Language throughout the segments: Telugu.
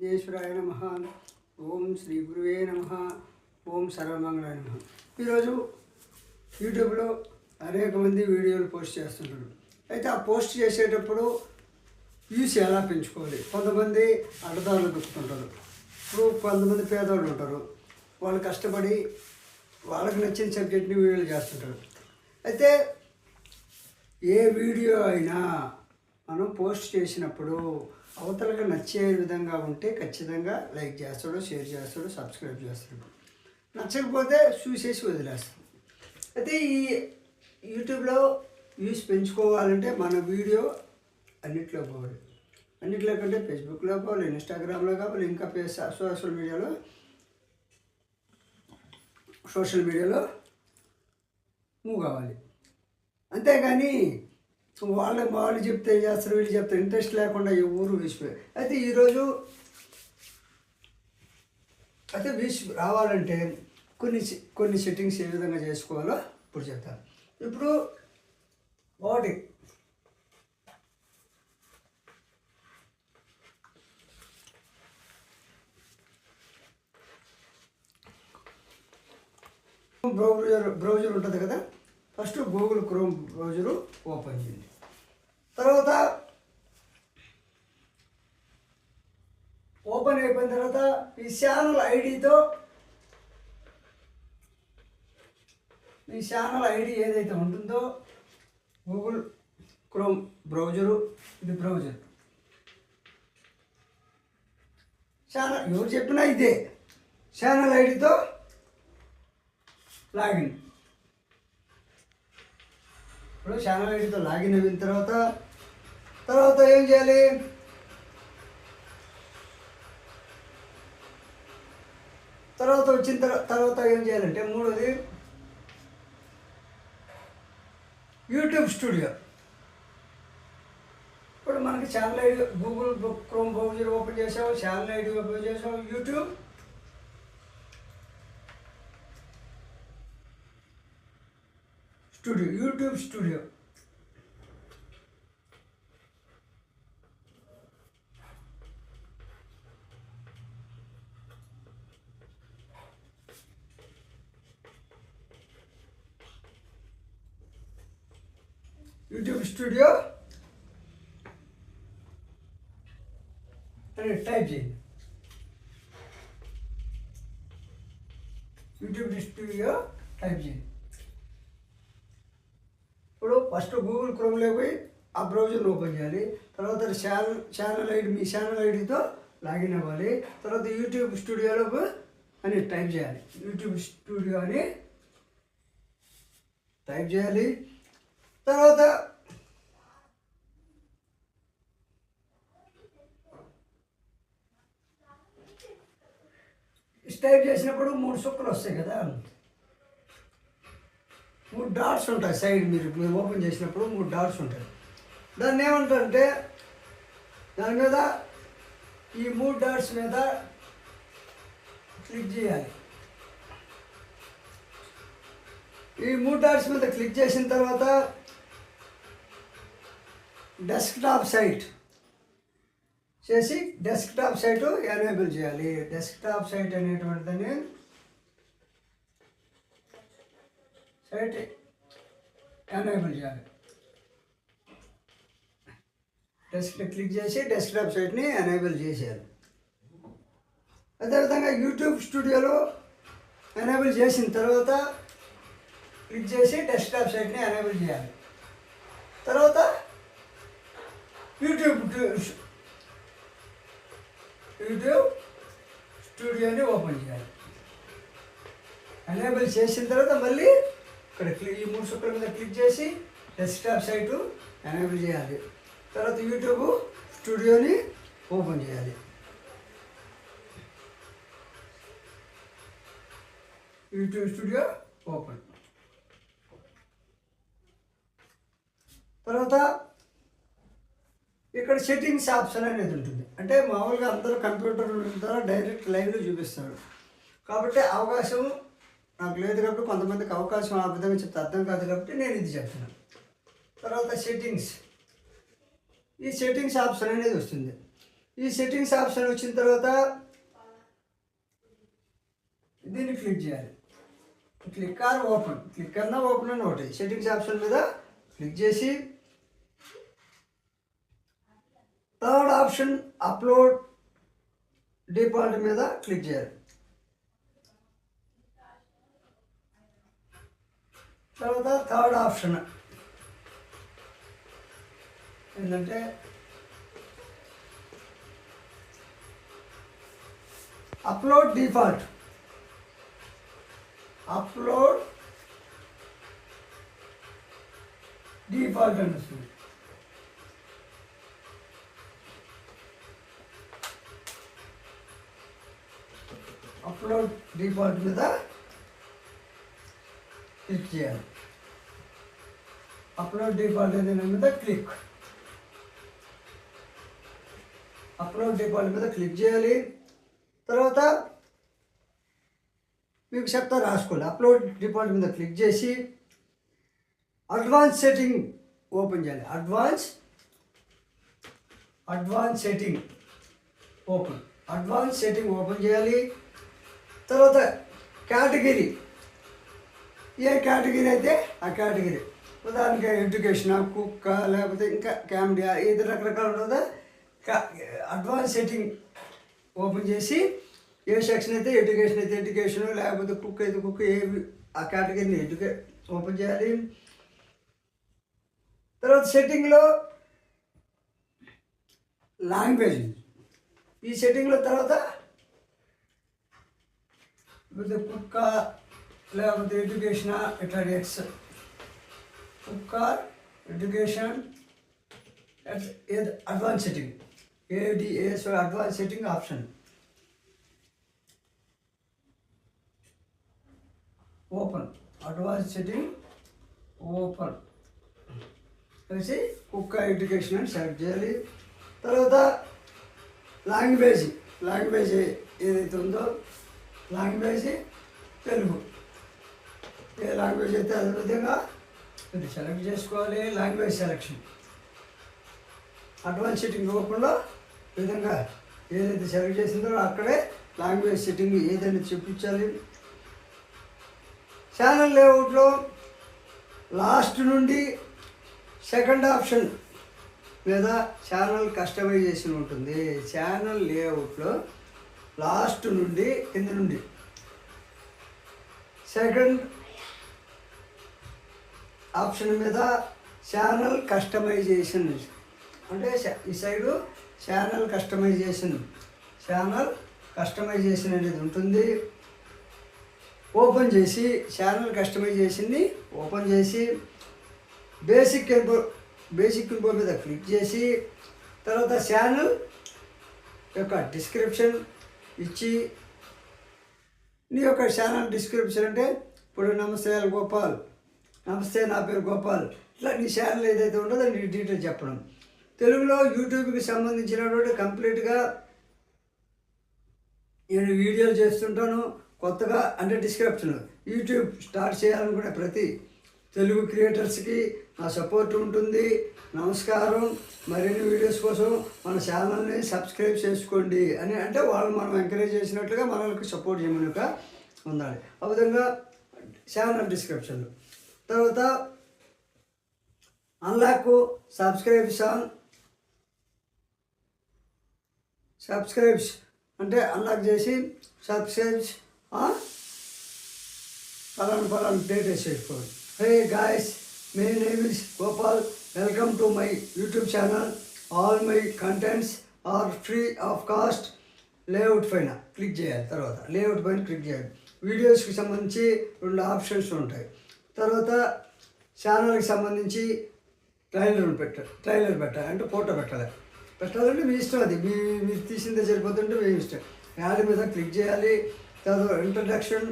విఘ్నేశ్వరాయ నమః. ఓం శ్రీ గురువే నమః. ఓం సర్వమంగళాయ నమః. ఈరోజు యూట్యూబ్లో అనేక మంది వీడియోలు పోస్ట్ చేస్తుంటారు. అయితే ఆ పోస్ట్ చేసేటప్పుడు వ్యూస్ ఎలా పెంచుకోవాలి? కొంతమంది అడ్డదారులు దొక్కుతుంటారు. ఇప్పుడు కొంతమంది పేదవాళ్ళు ఉంటారు, వాళ్ళు కష్టపడి వాళ్ళకి నచ్చిన సబ్జెక్ట్ని వీడియోలు చేస్తుంటారు. అయితే ఏ వీడియో అయినా మనం పోస్ట్ చేసినప్పుడు అవతలకి నచ్చే విధంగా ఉంటే ఖచ్చితంగా లైక్ చేస్తాడు, షేర్ చేస్తాడు, సబ్స్క్రైబ్ చేస్తాడు. నచ్చకపోతే చూసేసి వదిలేస్తాడు. అయితే ఈ యూట్యూబ్లో వ్యూస్ పెంచుకోవాలంటే మన వీడియో అన్నిట్లో పోవాలి. అన్నిట్లో కంటే ఫేస్బుక్లో పోవాలి, ఇన్స్టాగ్రామ్లో కావాలి, ఇంకా సోషల్ మీడియాలో మూవ్ కావాలి. అంతేగాని వాళ్ళు చెప్తే చేస్తారు, వీళ్ళు చెప్తారు, ఇంట్రెస్ట్ లేకుండా ఎవరు వీసిపోయారు. అయితే ఈరోజు అయితే వీసి రావాలంటే కొన్ని సెట్టింగ్స్ ఏ విధంగా చేసుకోవాలో ఇప్పుడు చెప్తాను. ఇప్పుడు ఒకటి, బ్రౌజర్ ఉంటుంది కదా, first Google chrome browser open చేయండి. తర్వాత ఓపెన్ అయిపోయిన తర్వాత ఈ ఛానల్ ఐడి ఏదైతే ఉంటుందో గూగుల్ క్రోమ్ బ్రౌజరు, ఇది బ్రౌజర్ ఛానల్ ఎవరు చెప్పినా ఇదే ఛానల్ ఐడితో లాగిన్. ఇప్పుడు ఛానల్ ఐడితో లాగిన్ అయిన తర్వాత ఏం చేయాలి? తర్వాత ఏం చేయాలంటే మూడోది యూట్యూబ్ స్టూడియో. ఇప్పుడు మనకి channel ID Google chrome browser open చేసాము, ఛానల్ ఐడి ఓపెన్ చేసాము, యూట్యూబ్ స్టూడియో. అని టైప్ చేయండి. యూట్యూబ్ స్టూడియో టైప్ చేయండి. ఇప్పుడు ఫస్ట్ గూగుల్ క్రోమ్లో పోయి ఆ బ్రౌజర్ని ఓపెన్ చేయాలి. తర్వాత ఛానల్ ఐడి, మీ ఛానల్ ఐడితో లాగిన్ అవ్వాలి. తర్వాత యూట్యూబ్ స్టూడియోలో అని టైప్ చేయాలి. యూట్యూబ్ స్టూడియో అని టైప్ చేయాలి. తర్వాత టైప్ చేసినప్పుడు 3 చుక్కలు వస్తాయి కదా, 3 డాట్స్ ఉంటాయి సైడ్. మీరు ఓపెన్ చేసినప్పుడు 3 డాట్స్ ఉంటాయి. దాన్ని ఏమంటారంటే దాని మీద ఈ 3 డాట్స్ మీద క్లిక్ చేయాలి. ఈ 3 డాట్స్ మీద క్లిక్ చేసిన తర్వాత డెస్క్టాప్ సైట్ చేసి డెస్క్టాప్ సైట్ ఎనేబుల్ చేయాలి. డెస్క్టాప్ సైట్ అనేటువంటిదని సైట్ ఎనేబుల్ చేయాలి. క్లిక్ చేసి డెస్క్టాప్ సైట్ని ఎనేబుల్ చేసేయాలి. అదేవిధంగా యూట్యూబ్ స్టూడియోలో ఎనేబుల్ చేసిన తర్వాత క్లిక్ చేసి డెస్క్టాప్ సైట్ని ఎనేబుల్ చేయాలి. తర్వాత యూట్యూబ్ స్టూడియోని ఓపెన్ చేయాలి. ఎనేబుల్ చేసిన తర్వాత మళ్ళీ ఇక్కడ ఈ 3 చుక్కల మీద క్లిక్ చేసి డెస్క్టాప్ సైటు ఎనేబుల్ చేయాలి. తర్వాత యూట్యూబ్ స్టూడియోని ఓపెన్ చేయాలి. YouTube studio open. తర్వాత ఇక్కడ సెట్టింగ్స్ ఆప్షన్ అనేది ఉంటుంది. అంటే మామూలుగా అందరూ కంప్యూటర్ ద్వారా డైరెక్ట్ లైవ్లో చూపిస్తారు కాబట్టి అవకాశం నాకు లేదు. కాబట్టి కొంతమందికి అవకాశం ఆ విధంగా చెప్తే అర్థం కాదు కాబట్టి నేను ఇది చెప్తున్నాను. తర్వాత సెట్టింగ్స్, ఈ సెట్టింగ్స్ ఆప్షన్ అనేది వస్తుంది. ఈ సెట్టింగ్స్ ఆప్షన్ వచ్చిన తర్వాత దీన్ని క్లిక్ చేయాలి. క్లిక్ ఆర్ ఓపెన్, క్లిక్ అన్నా ఓపెన్ అన్న ఒకటి. సెట్టింగ్స్ ఆప్షన్ మీద క్లిక్ చేసి థర్డ్ ఆప్షన్ అప్లోడ్ డిఫాల్ట్ మీద క్లిక్ చేయాలి. తర్వాత థర్డ్ ఆప్షన్ ఏంటంటే అప్లోడ్ డిఫాల్ట్. అప్లోడ్ డిఫాల్ట్ అని వస్తుంది. అప్లోడ్ డిఫాల్ట్ మీద క్లిక్ చేయాలి. అప్లోడ్ డిఫాల్ట్ అనే మీద క్లిక్. అప్లోడ్ డిఫాల్ట్ మీద క్లిక్ చేయాలి. తర్వాత మీకు చెప్తా రాసుకోండి. అప్లోడ్ డిఫాల్ట్ మీద క్లిక్ చేసి అడ్వాన్స్ సెట్టింగ్ ఓపెన్ చేయాలి. అడ్వాన్స్ సెట్టింగ్ ఓపెన్ చేయాలి. తర్వాత కేటగిరీ, ఏ కేటగిరీ అయితే ఆ కేటగిరీ, ఉదాహరణకి ఎడ్యుకేషన్, కుక్క, లేకపోతే ఇంకా కామెడీ, ఏది రకరకాలు ఉంటుందో అడ్వాన్స్ సెట్టింగ్ ఓపెన్ చేసి ఏ సెక్షన్ అయితే ఎడ్యుకేషన్ అయితే ఎడ్యుకేషన్, లేకపోతే కుక్ అయితే కుక్, ఏవి ఆ కేటగిరీని ఓపెన్ చేయాలి. తర్వాత సెట్టింగ్లో లాంగ్వేజ్, ఈ సెట్టింగ్లో తర్వాత కుక్క లేకపోతే ఎడ్యుకేషన్ ఇట్లా ఎక్స్, కుక్క education advance setting, ఏడిఏఎస్ advance setting option open. Advance setting open కలిసి కుక్క ఎడ్యుకేషన్ అని సెలెక్ట్ చేయాలి. తర్వాత లాంగ్వేజ్ ఏదైతే ఉందో లాంగ్వేజ్ తెలుగు, ఏ లాంగ్వేజ్ అయితే అదే విధంగా ఇది సెలెక్ట్ చేసుకోవాలి. లాంగ్వేజ్ సెలెక్షన్ అడ్వాన్స్ సెట్టింగ్ ఓపెన్లో ఈ విధంగా ఏదైతే సెలెక్ట్ చేసిందో అక్కడే లాంగ్వేజ్ సెట్టింగ్ ఏదైనా చూపించాలి. ఛానల్ లేఅవుట్లో లాస్ట్ నుండి సెకండ్ ఆప్షన్ లేదా ఛానల్ కస్టమైజేషన్ ఉంటుంది. ఛానల్ లేఅవుట్లో లాస్ట్ నుండి కింద నుండి సెకండ్ ఆప్షన్ మీద ఛానల్ కస్టమైజేషన్ అంటే ఈ సైడు ఛానల్ కస్టమైజేషన్ అనేది ఉంటుంది. ఓపెన్ చేసి ఛానల్ కస్టమైజేషన్ని ఓపెన్ చేసి బేసిక్ ఇన్ఫో మీద క్లిక్ చేసి తర్వాత ఛానల్ యొక్క డిస్క్రిప్షన్ ఇచ్చి, నీ యొక్క ఛానల్ డిస్క్రిప్షన్ అంటే ఇప్పుడు నమస్తే గోపాల్, నమస్తే నా పేరు గోపాల్, ఇట్లా నీ ఛానల్ ఏదైతే ఉంటుందో నీ డీటెయిల్ చెప్పడం. తెలుగులో యూట్యూబ్కి సంబంధించినటువంటి కంప్లీట్గా నేను వీడియోలు చేస్తుంటాను కొత్తగా. అంటే డిస్క్రిప్షన్ యూట్యూబ్ స్టార్ట్ చేయాలనుకునే ప్రతి తెలుగు క్రియేటర్స్కి నా సపోర్ట్ ఉంటుంది. నమస్కారం. మరిన్ని వీడియోస్ కోసం మన ఛానల్ని సబ్స్క్రైబ్ చేసుకోండి అని అంటే వాళ్ళు మనం ఎంకరేజ్ చేసినట్లుగా మనకి సపోర్ట్ చేయమనుక ఉండాలి. ఆ విధంగా ఛానల్ డిస్క్రిప్షన్. తర్వాత అన్లాక్ సబ్స్క్రైబ్స్ అంటే అన్లాక్ చేసి సబ్స్క్రైబ్స్ పలానా డేట్ వేసేసుకోండి. Hey guys, my name is Gopal. Welcome to my YouTube channel. All my contents are free of cost. Layout పైన క్లిక్ చేయాలి. తర్వాత లేఅవుట్ పైన క్లిక్ చేయాలి. వీడియోస్కి సంబంధించి 2 ఆప్షన్స్ ఉంటాయి. తర్వాత ఛానల్కి సంబంధించి ట్రైలర్ పెట్టాలి అంటే ఫోటో పెట్టాలంటే మీ ఇష్టం. అది మీరు తీసిందే సరిపోతుంటే మీ ఇష్టం. యాడ్ మీద క్లిక్ చేయాలి. తర్వాత ఇంట్రడక్షన్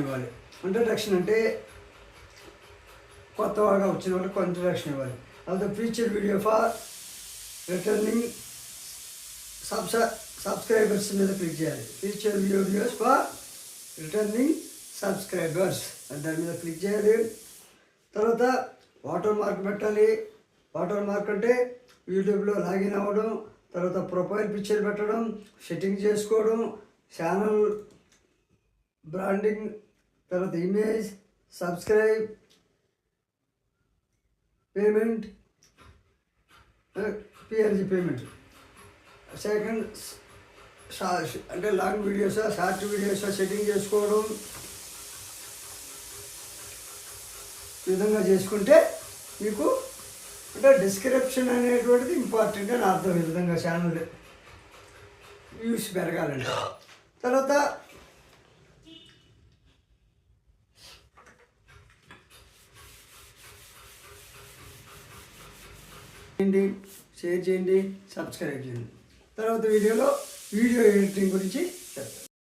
ఇవ్వాలి. ఇంట్రడక్షన్ అంటే కొత్త వాళ్ళగా వచ్చిన వాళ్ళకి ఇంట్రడక్షన్ ఇవ్వాలి. తర్వాత feature video for returning subscribers మీద క్లిక్ చేయాలి. Feature videos for returning subscribers దాని మీద క్లిక్ చేయాలి. తర్వాత వాటర్ మార్క్ పెట్టాలి. వాటర్ మార్క్ అంటే యూట్యూబ్లో లాగిన్ అవ్వడం, తర్వాత ప్రొఫైల్ పిక్చర్ పెట్టడం, సెట్టింగ్ చేసుకోవడం, ఛానల్ బ్రాండింగ్, తర్వాత image, subscribe, payment, PRG payment, second అంటే లాంగ్ వీడియోసా షార్ట్ వీడియోసా సెట్టింగ్ చేసుకోవడం, ఈ విధంగా చేసుకుంటే మీకు అంటే డిస్క్రిప్షన్ అనేటువంటిది ఇంపార్టెంట్ అని అర్థం. ఈ విధంగా ఛానల్ వ్యూస్ పెరగాలంటే. తర్వాత చేయండి, షేర్ చేయండి, సబ్స్క్రైబ్ చేయండి. తర్వాత వీడియో ఎడిటింగ్ గురించి